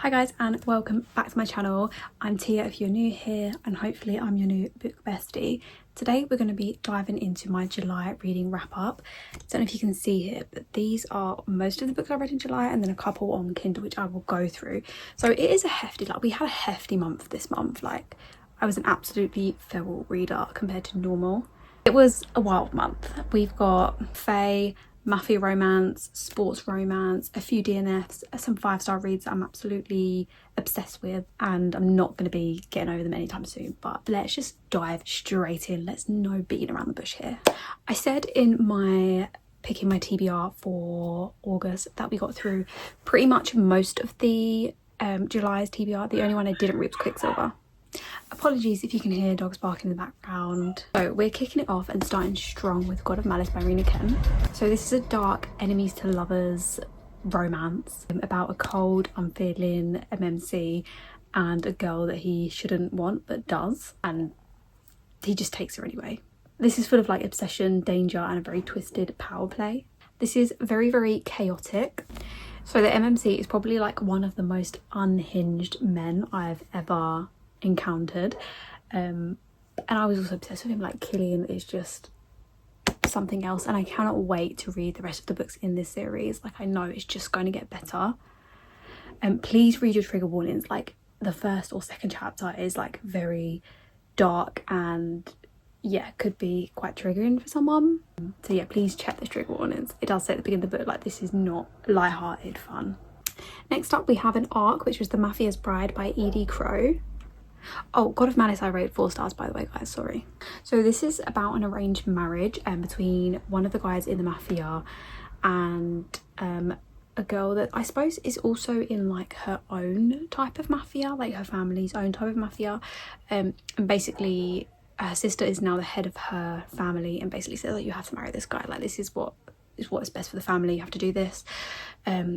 Hi guys and welcome back to my channel. I'm Tia if you're new here, and hopefully I'm your new book bestie. Today we're going to be diving into my July reading wrap up. I don't know if you can see here, but these are most of the books I read in July and then a couple on Kindle which I will go through. So it is a hefty, we had a hefty month this month. I was an absolutely feral reader compared to normal. It was a wild month. We've got fave, mafia romance, sports romance, a few DNFs, some 5-star reads that I'm absolutely obsessed with, and I'm not going to be getting over them anytime soon. But let's just dive straight in. Let's no beating around the bush here. I said in my picking my TBR for August that we got through pretty much most of the July's TBR. The only one I didn't read was Quicksilver. Apologies if you can hear dogs barking in the background. So we're kicking it off and starting strong with God of Malice by Rena Ken. So this is a dark enemies to lovers romance about a cold, unfeeling MMC and a girl that he shouldn't want but does, and he just takes her anyway. This is full of obsession, danger and a very twisted power play. This is very, very chaotic. So the MMC is probably one of the most unhinged men I've ever encountered, and I was also obsessed with him. Killian is just something else, and I cannot wait to read the rest of the books in this series. I know it's just going to get better. Please read your trigger warnings. The first or second chapter is very dark and yeah, could be quite triggering for someone, so yeah, please check the trigger warnings. It does say at the beginning of the book this is not light-hearted fun. Next up we have an arc which was The Mafia's Bride by Edie Crow. Oh, God of Malice I rated 4 stars, by the way, guys, sorry. So this is about an arranged marriage between one of the guys in the mafia and a girl that I suppose is also in her own type of mafia, her family's own type of mafia, and basically her sister is now the head of her family and basically says you have to marry this guy, this is what is best for the family, you have to do this.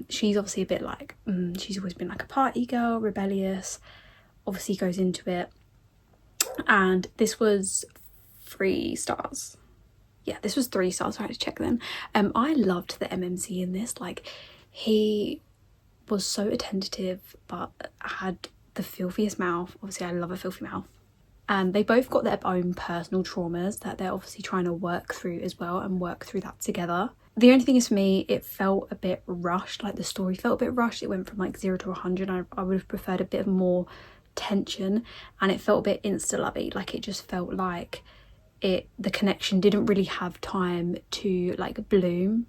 She's obviously a bit she's always been a party girl, rebellious, obviously goes into it, and this was 3 stars. Yeah, this was 3 stars. I had to check then. I loved the MMC in this. He was so attentive but had the filthiest mouth. Obviously I love a filthy mouth, and they both got their own personal traumas that they're obviously trying to work through as well, and work through that together. The only thing is, for me, it felt a bit rushed. The story felt a bit rushed. It went from 0 to 100. I would have preferred a bit more tension, and it felt a bit insta-lovey. It just felt the connection didn't really have time to bloom.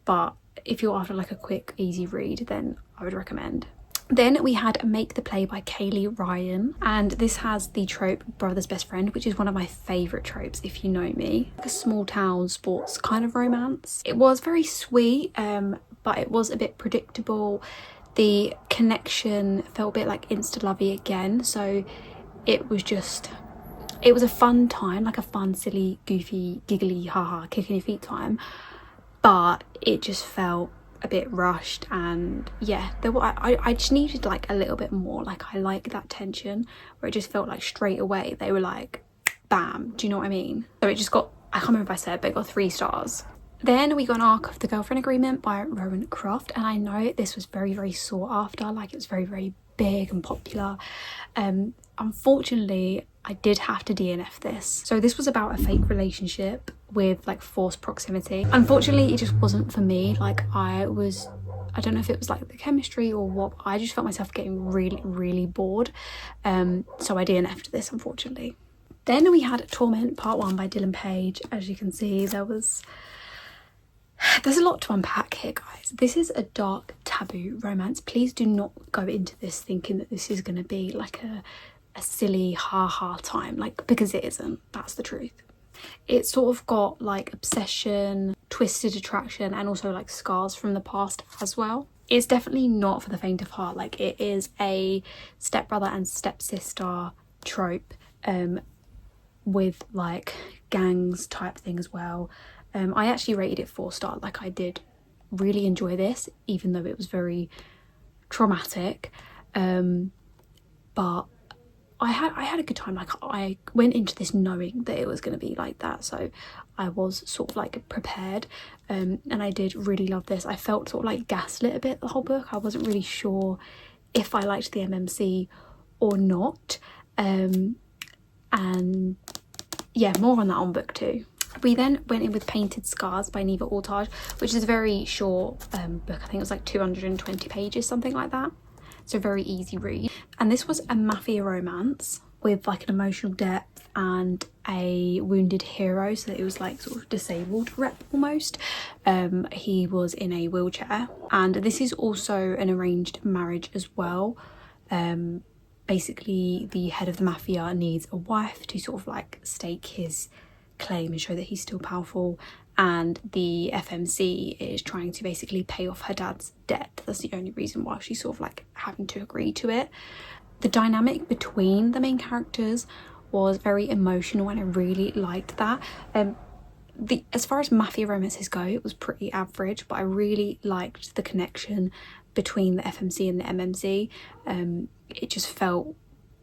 But if you're after a quick easy read, then I would recommend. Then we had Make the Play by Kaylee Ryan, and this has the trope brother's best friend, which is one of my favourite tropes if you know me. A small town sports kind of romance. It was very sweet, but it was a bit predictable. The connection felt a bit insta-lovey again, so it was a fun time, a fun, silly, goofy, giggly, haha, kicking your feet time, but it just felt a bit rushed. And yeah, I just needed a little bit more. I like that tension where it just felt straight away they were bam, do you know what I mean? So it just got, I can't remember if I said, but it got 3 stars. Then we got an arc of The Girlfriend Agreement by Rowan Croft, and I know this was very, very sought after. It was very, very big and popular. Unfortunately, I did have to DNF this. So this was about a fake relationship with forced proximity. Unfortunately, it just wasn't for me. I don't know if it was the chemistry or what, I just felt myself getting really, really bored. So I DNF'd this, unfortunately. Then we had Torment Part 1 by Dylan Page. As you can see, there's a lot to unpack here, guys. This is a dark taboo romance. Please do not go into this thinking that this is going to be a silly ha-ha time, because it isn't. That's the truth. It's sort of got obsession, twisted attraction, and also scars from the past as well. It's definitely not for the faint of heart. It is a stepbrother and stepsister trope, with gangs type thing as well. I actually rated it 4 stars. I did really enjoy this, even though it was very traumatic, but I had a good time. I went into this knowing that it was going to be like that, so I was sort of prepared, and I did really love this. I felt sort of gaslit a bit the whole book. I wasn't really sure if I liked the MMC or not. And yeah, more on that on book 2. We then went in with Painted Scars by Neva Altage, which is a very short book. I think it was like 220 pages, something like that. So very easy read. And this was a mafia romance with like an emotional depth and a wounded hero, so that it was like sort of disabled rep almost. He was in a wheelchair, and this is also an arranged marriage as well. Basically the head of the mafia needs a wife to sort of like stake his claim and show that he's still powerful, and the FMC is trying to basically pay off her dad's debt. That's the only reason why she's sort of like having to agree to it. The dynamic between the main characters was very emotional, and I really liked that. As far as mafia romances go, it was pretty average, but I really liked the connection between the FMC and the MMC. It just felt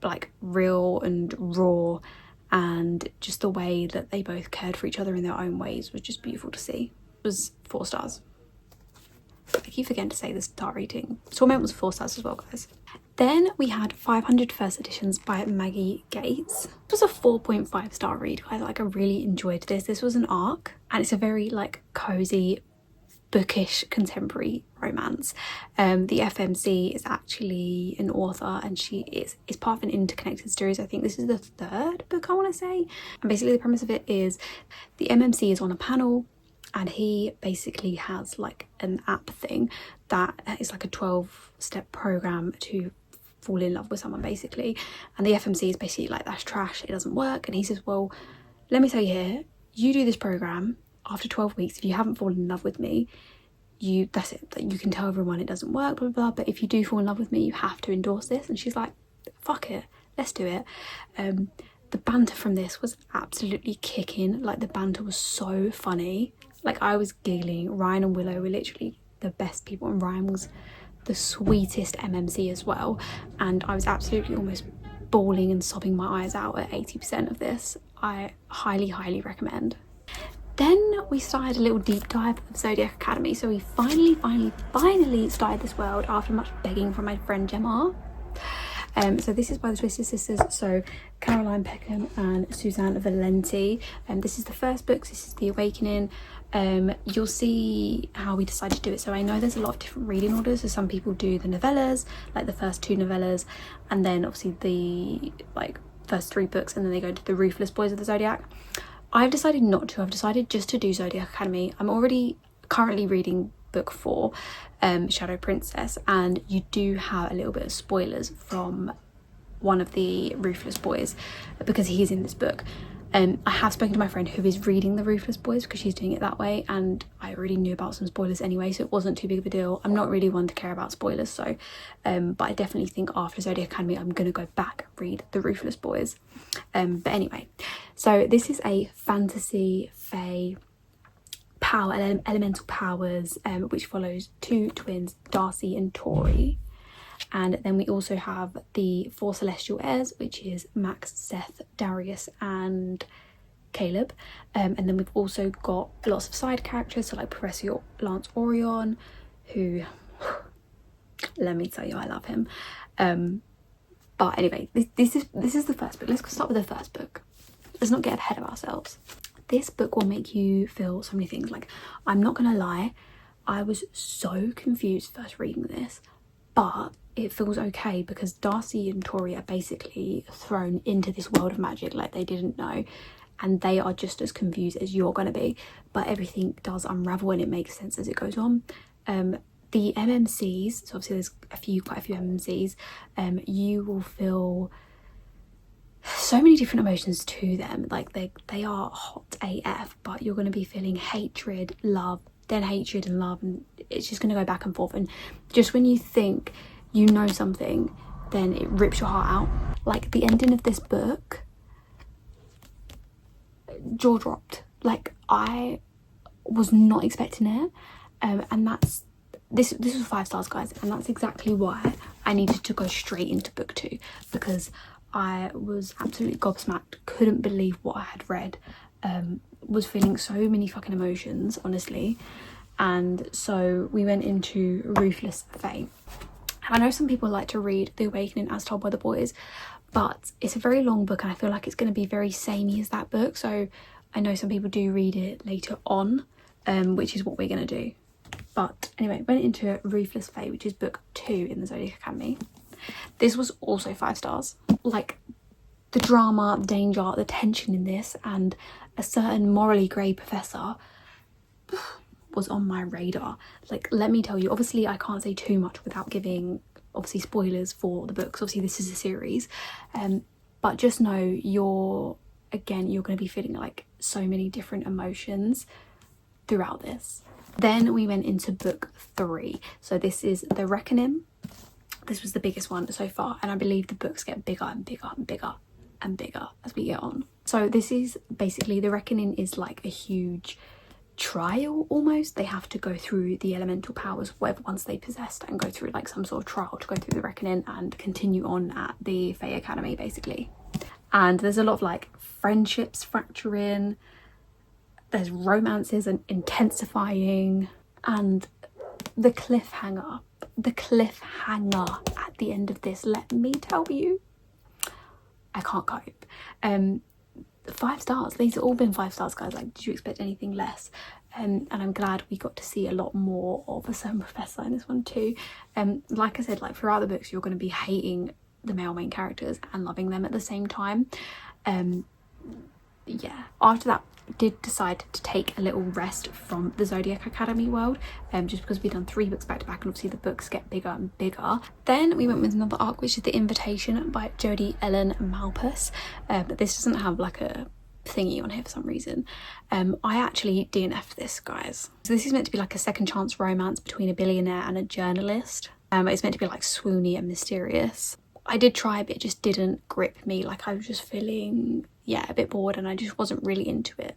like real and raw, and just the way that they both cared for each other in their own ways was just beautiful to see. It was 4 stars. I keep forgetting to say the star rating. Torment was 4 stars as well, guys. Then we had 500 First Editions by Maggie Gates. It was a 4.5 star read, guys. Like, I really enjoyed this. This was an arc, and it's a very like cozy, bookish contemporary romance. The FMC is actually an author, and she is part of an interconnected series. I think this is the 3rd book, I want to say. And basically the premise of it is the MMC is on a panel, and he basically has like an app thing that is like a 12-step program to fall in love with someone, basically. And the FMC is basically like, that's trash, it doesn't work. And he says, well, let me tell you here, you do this program. After 12 weeks, if you haven't fallen in love with me, that's it. That you can tell everyone it doesn't work, blah, blah, blah. But if you do fall in love with me, you have to endorse this. And she's like, fuck it, let's do it. The banter from this was absolutely kicking. Like, the banter was so funny. Like, I was giggling. Ryan and Willow were literally the best people, and Ryan was the sweetest MMC as well. And I was absolutely almost bawling and sobbing my eyes out at 80% of this. I highly recommend. Then we started a little deep dive of Zodiac Academy. So we finally started this world after much begging from my friend Gemma. So this is by the Twisted Sisters, so Caroline Peckham and Suzanne Valenti. This is the first book. This is The Awakening. You'll see how we decided to do it. So I know there's a lot of different reading orders. So some people do the novellas, like the first 2 novellas, and then obviously the like first 3 books, and then they go to the Ruthless Boys of the Zodiac. I've decided not to. I've decided just to do Zodiac Academy. I'm already currently reading book 4, Shadow Princess, and you do have a little bit of spoilers from one of the Ruthless Boys because he's in this book. I have spoken to my friend who is reading the Ruthless Boys because she's doing it that way, and I already knew about some spoilers anyway, so it wasn't too big of a deal. I'm not really one to care about spoilers, so but I definitely think after Zodiac Academy I'm gonna go back read the Ruthless Boys. But anyway, so this is a fantasy fae power, elemental powers, which follows 2 twins, Darcy and Tori. And then we also have the 4 celestial heirs, which is Max, Seth, Darius and Caleb. And then we've also got lots of side characters, so like Professor Lance Orion, who let me tell you, I love him. But anyway, this is the first book. Let's start with the first book. Let's not get ahead of ourselves. This book will make you feel so many things. Like, I'm not gonna lie, I was so confused first reading this, but it feels okay because Darcy and Tori are basically thrown into this world of magic like they didn't know, and they are just as confused as you're gonna be, but everything does unravel and it makes sense as it goes on. The MMCs, so obviously there's quite a few MMCs, you will feel so many different emotions to them. Like, they are hot AF, but you're going to be feeling hatred, love, then hatred and love, and it's just going to go back and forth. And just when you think you know something, then it rips your heart out. Like, the ending of this book, jaw dropped. Like, I was not expecting it, and that's this was 5 stars, guys, and that's exactly why I needed to go straight into book 2, because I was absolutely gobsmacked, couldn't believe what I had read, was feeling so many fucking emotions, honestly. And so we went into Ruthless Fae, And I know some people like to read The Awakening as Told by the Boys, but it's a very long book and I feel like it's going to be very samey as that book. So I know some people do read it later on, which is what we're going to do. But anyway, went into Ruthless Fate, which is book 2 in the Zodiac Academy. This was also 5 stars. Like, the drama, the danger, the tension in this, and a certain morally grey professor was on my radar. Like, let me tell you, obviously I can't say too much without giving obviously spoilers for the books. Obviously this is a series, but just know you're going to be feeling like so many different emotions throughout this. Then we went into book 3. So this is The Reckoning. This was the biggest one so far, and I believe the books get bigger and bigger and bigger and bigger as we get on. So this is basically, The Reckoning is like a huge trial almost. They have to go through the elemental powers, whatever ones they possessed, and go through like some sort of trial to go through the Reckoning and continue on at the Fae Academy basically. And there's a lot of like friendships fracturing, there's romances and intensifying, and the cliffhanger at the end of this, let me tell you, I can't cope. 5 stars. These have all been 5 stars, guys. Like, did you expect anything less? And I'm glad we got to see a lot more of a certain professor in this one too. Like I said, like throughout the books you're going to be hating the male main characters and loving them at the same time. Yeah, after that did decide to take a little rest from the Zodiac Academy world, just because we've done 3 books back to back and obviously the books get bigger and bigger. Then we went with another arc, which is The Invitation by Jodie Ellen Malpass. But this doesn't have like a thingy on here for some reason. I actually DNF'd this, guys. So this is meant to be like a second chance romance between a billionaire and a journalist. It's meant to be like swoony and mysterious. I did try, but it just didn't grip me. Like, I was just feeling, yeah, a bit bored and I just wasn't really into it.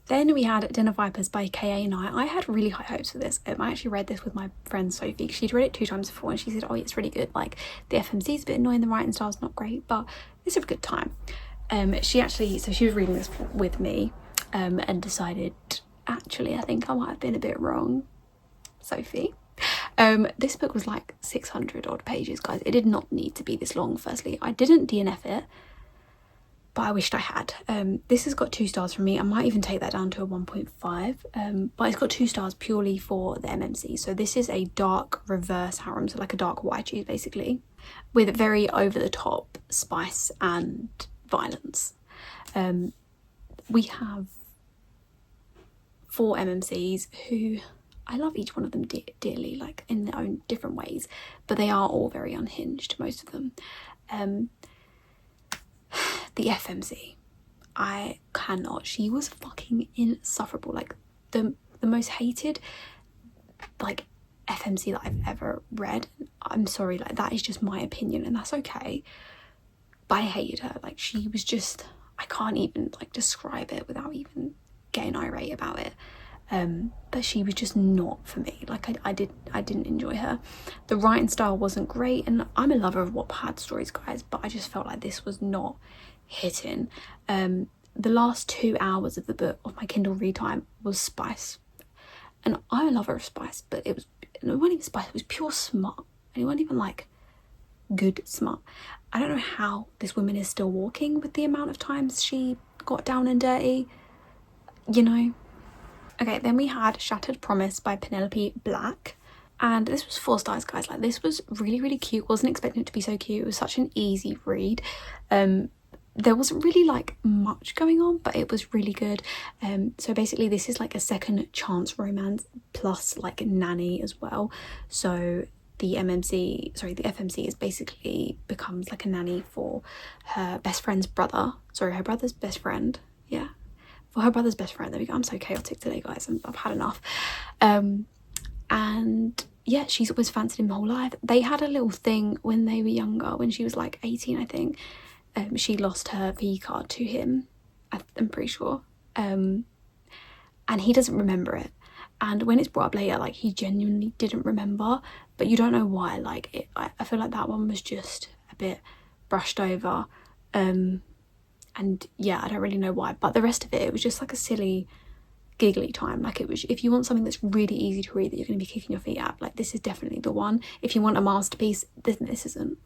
Then we had Den of Vipers by K.A. Nye. I had really high hopes for this. I actually read this with my friend Sophie. She'd read it 2 times before and she said, oh, it's really good. Like, the FMC's a bit annoying, the writing style's not great, but it's a good time. She was reading this with me and decided, actually, I think I might have been a bit wrong, Sophie. This book was like 600 odd pages, guys. It did not need to be this long. Firstly, I didn't DNF it, but I wished I had. This has got 2 stars from me. I might even take that down to a 1.5, but it's got 2 stars purely for the MMC. So this is a dark reverse harem, so like a dark YG basically, with very over the top spice and violence. We have 4 MMCs who, I love each one of them dearly, like in their own different ways, but they are all very unhinged, most of them. The FMC, I cannot. She was fucking insufferable. Like the most hated like FMC that I've ever read. I'm sorry, like that is just my opinion and that's okay. But I hated her. Like, she was just, I can't even like describe it without even getting irate about it. But she was just not for me. Like, I didn't enjoy her. The writing style wasn't great, and I'm a lover of Wattpad stories, guys, but I just felt like this was not hitting. The last 2 hours of the book of my Kindle read time was spice, and I'm a lover of spice, but it wasn't even spice, it was pure smut, and it wasn't even like good smut. I don't know how this woman is still walking with the amount of times she got down and dirty, you know. Okay, then we had Shattered Promise by Penelope Black, and this was 4 stars, guys. Like, this was really, really cute. Wasn't expecting it to be so cute. It was such an easy read. There wasn't really like much going on, but it was really good. So basically this is like a second chance romance plus like nanny as well. So the FMC is basically becomes like a nanny for her best friend's brother. Sorry, her brother's best friend. Yeah. For her brother's best friend. There we go. I'm so chaotic today, guys. I've had enough. And yeah, she's always fancied him my whole life. They had a little thing when they were younger, when she was like 18, I think. She lost her V card to him, I'm pretty sure. And he doesn't remember it. And when it's brought up later, like, he genuinely didn't remember, but you don't know why. Like, I feel like that one was just a bit brushed over. And yeah, I don't really know why, but the rest of it was just like a silly giggly time. Like, it was, if you want something that's really easy to read that you're going to be kicking your feet at, like, this is definitely the one. If you want a masterpiece, then this isn't.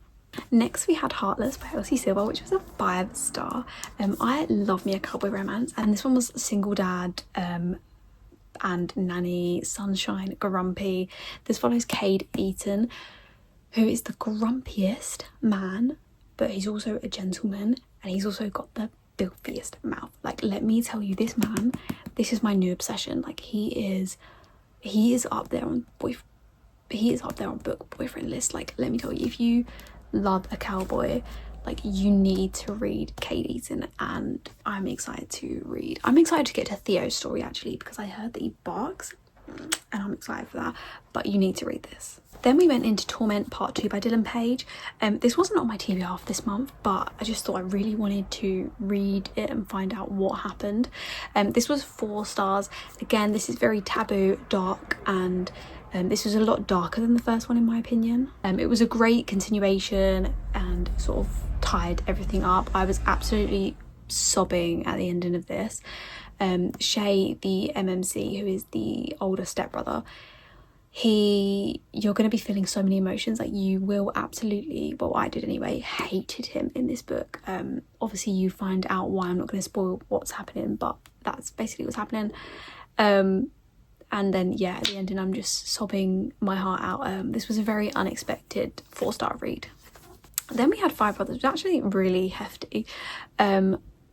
Next we had Heartless by Elsie Silver, which was a 5-star. I love me a cowboy romance, and this one was single dad and nanny, sunshine, grumpy. This follows Cade Eaton, who is the grumpiest man, but he's also a gentleman, and he's also got the filthiest mouth. Like, let me tell you, this man, this is my new obsession. Like, he is up there on book boyfriend list. Like, let me tell you, if you love a cowboy, like, you need to read Cade Eaton, and I'm excited to get to Theo's story, actually, because I heard that he barks, and I'm excited for that. But you need to read this. Then we went into Torment Part 2 by Dylan Page. This wasn't on my TBR for this month, but I just thought I really wanted to read it and find out what happened. This was 4 stars. Again, this is very taboo, dark, and this was a lot darker than the first one, in my opinion. It was a great continuation and sort of tied everything up. I was absolutely sobbing at the ending of this. Shay, the MMC, who is the older stepbrother, you're going to be feeling so many emotions. Like, you will absolutely, well, I did anyway, hated him in this book. Obviously you find out why. I'm not going to spoil what's happening, but that's basically what's happening. And then, yeah, at the ending, I'm just sobbing my heart out. This was a very unexpected 4-star read. Then we had Five Brothers, which was actually really hefty.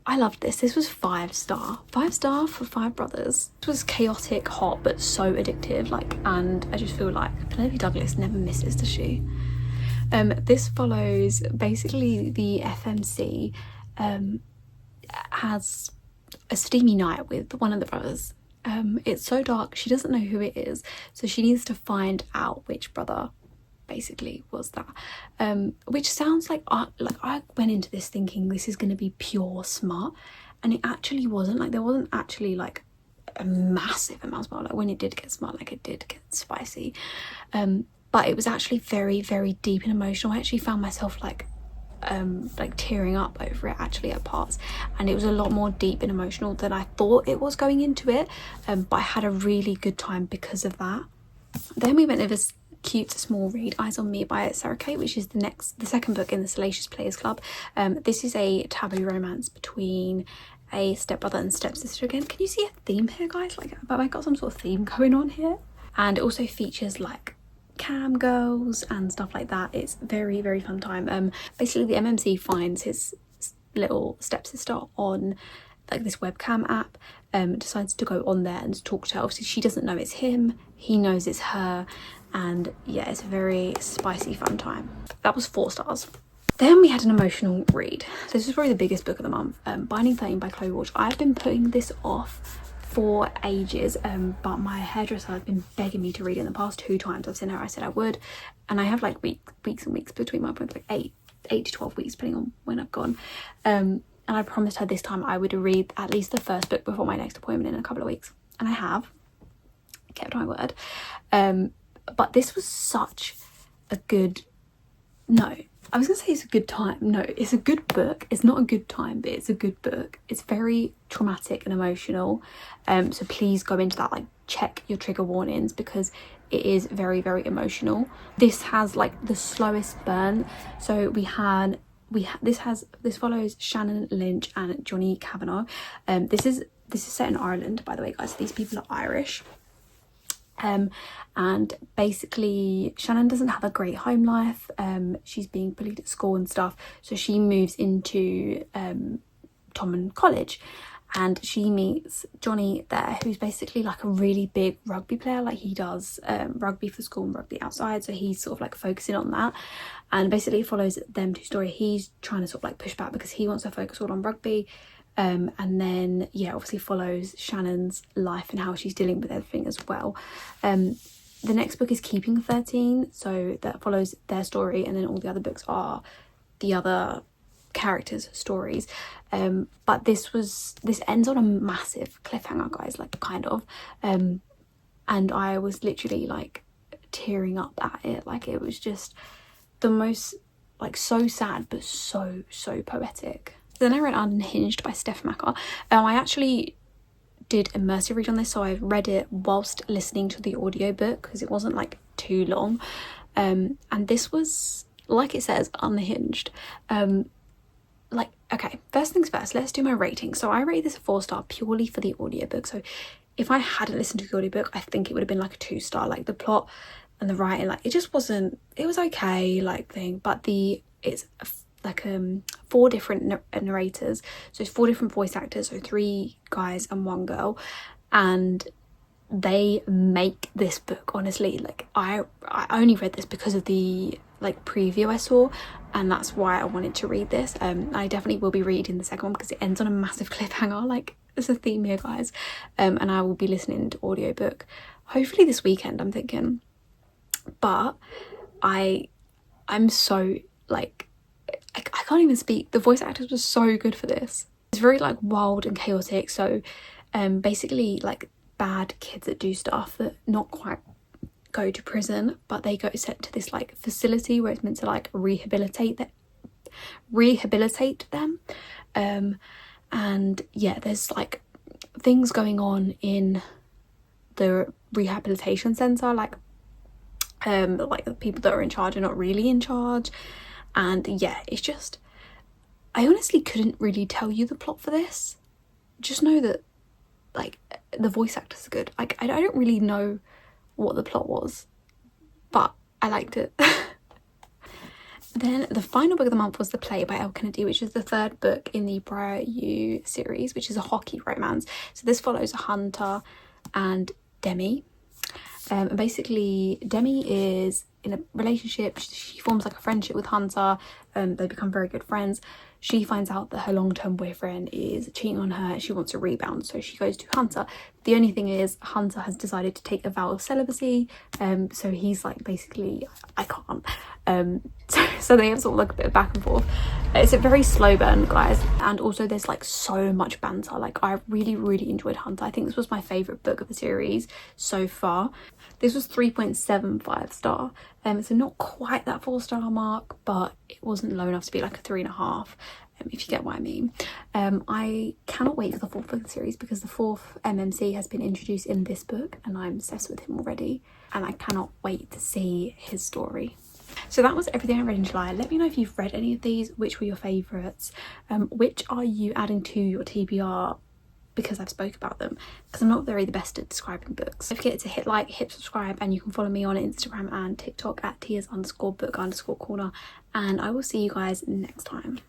I loved this. This was 5-star. 5-star for Five Brothers. This was chaotic, hot, but so addictive. Like, and I just feel like Penelope Douglas never misses, does she? This follows basically the FMC has a steamy night with one of the brothers. It's so dark, she doesn't know who it is, so she needs to find out which brother basically was that, which sounds like I went into this thinking this is going to be pure smut, and it actually wasn't. Like, there wasn't actually like a massive amount of smut. Like, when it did get smut, like, it did get spicy, but it was actually very, very deep and emotional. I actually found myself like tearing up over it actually at parts, and it was a lot more deep and emotional than I thought it was going into it, but I had a really good time because of that. Then we went over cute small read Eyes on Me by Sarah Kate, which is the second book in the Salacious Players Club. This is a taboo romance between a stepbrother and stepsister. Again, can you see a theme here, guys? Like, have I got some sort of theme going on here? And it also features like cam girls and stuff like that. It's very, very fun time. Basically the MMC finds his little stepsister on like this webcam app, decides to go on there and talk to her. Obviously she doesn't know it's him, he knows it's her, and yeah, it's a very spicy fun time. That was 4 stars. Then we had an emotional read. This was probably the biggest book of the month, Binding 13 by Chloe Walsh. I've been putting this off for ages, but my hairdresser has been begging me to read it. In the past 2 times I've seen her, I said I would, and I have like weeks and weeks between my appointments, like 8 to 12 weeks depending on when I've gone, and I promised her this time I would read at least the first book before my next appointment in a couple of weeks, and I have kept my word. But this was such a good, no, I was gonna say it's a good time. No, it's a good book. It's not a good time, but it's a good book. It's very traumatic and emotional. So please go into that, like, check your trigger warnings, because it is very, very emotional. This has like the slowest burn. So this follows Shannon Lynch and Johnny Kavanagh. This is set in Ireland, by the way, guys. These people are Irish. And basically Shannon doesn't have a great home life. She's being bullied at school and stuff, so she moves into Thomond College, and she meets Johnny there, who's basically like a really big rugby player. Like, he does rugby for school and rugby outside, so he's sort of like focusing on that, and basically it follows them 2 story. He's trying to sort of like push back because he wants to focus all on rugby. And then, yeah, obviously follows Shannon's life and how she's dealing with everything as well. The next book is Keeping 13, so that follows their story, and then all the other books are the other characters' stories. But this ends on a massive cliffhanger, guys, like, kind of. And I was literally like tearing up at it. Like, it was just the most, like, so sad but so poetic. Then I read Unhinged by Steph Macker. I actually did immersive read on this, so I read it whilst listening to the audiobook because it wasn't like too long. And this was, like it says, unhinged. Like, okay, first things first, let's do my rating. So I rated this a 4-star purely for the audiobook. So if I hadn't listened to the audiobook, I think it would have been like a 2-star. Like the plot and the writing, like it just wasn't, it was okay, like thing, but it's like 4 different narrators, so it's 4 different voice actors, so 3 guys and 1 girl, and they make this book, honestly. Like I only read this because of the like preview I saw, and that's why I wanted to read this. I definitely will be reading the second one because it ends on a massive cliffhanger. Like there's a theme here, guys. And I will be listening to audiobook hopefully this weekend, I'm thinking. But I'm so like, I can't even speak. The voice actors were so good for this. It's very like wild and chaotic. So basically like bad kids that do stuff that not quite go to prison, but they go sent to this like facility where it's meant to like rehabilitate them. And yeah, there's like things going on in the rehabilitation center, like the people that are in charge are not really in charge. And yeah, it's just, I honestly couldn't really tell you the plot for this. Just know that like the voice actors are good. Like I don't really know what the plot was, but I liked it. Then the final book of the month was The Play by Elle Kennedy, which is the 3rd book in the Briar You series, which is a hockey romance. So this follows Hunter and Demi. And basically Demi is in a relationship. She forms like a friendship with Hunter, they become very good friends. She finds out that her long-term boyfriend is cheating on her. She wants a rebound, so she goes to Hunter. The only thing is Hunter has decided to take a vow of celibacy, so he's like, basically, I can't. So they have sort of like a bit of back and forth. It's a very slow burn, guys, and also there's like so much banter. Like I really enjoyed Hunter. I think this was my favourite book of the series so far. This was 3.75 star, so not quite that 4-star mark, but it wasn't low enough to be like a 3.5, if you get what I mean. I cannot wait for the 4th book of the series because the 4th MMC has been introduced in this book and I'm obsessed with him already, and I cannot wait to see his story. So that was everything I read in July. Let me know if you've read any of these, which were your favourites, which are you adding to your TBR because I've spoke about them, because I'm not very the best at describing books. Don't forget to hit like, hit subscribe, and you can follow me on Instagram and TikTok at tias_book_corner, and I will see you guys next time.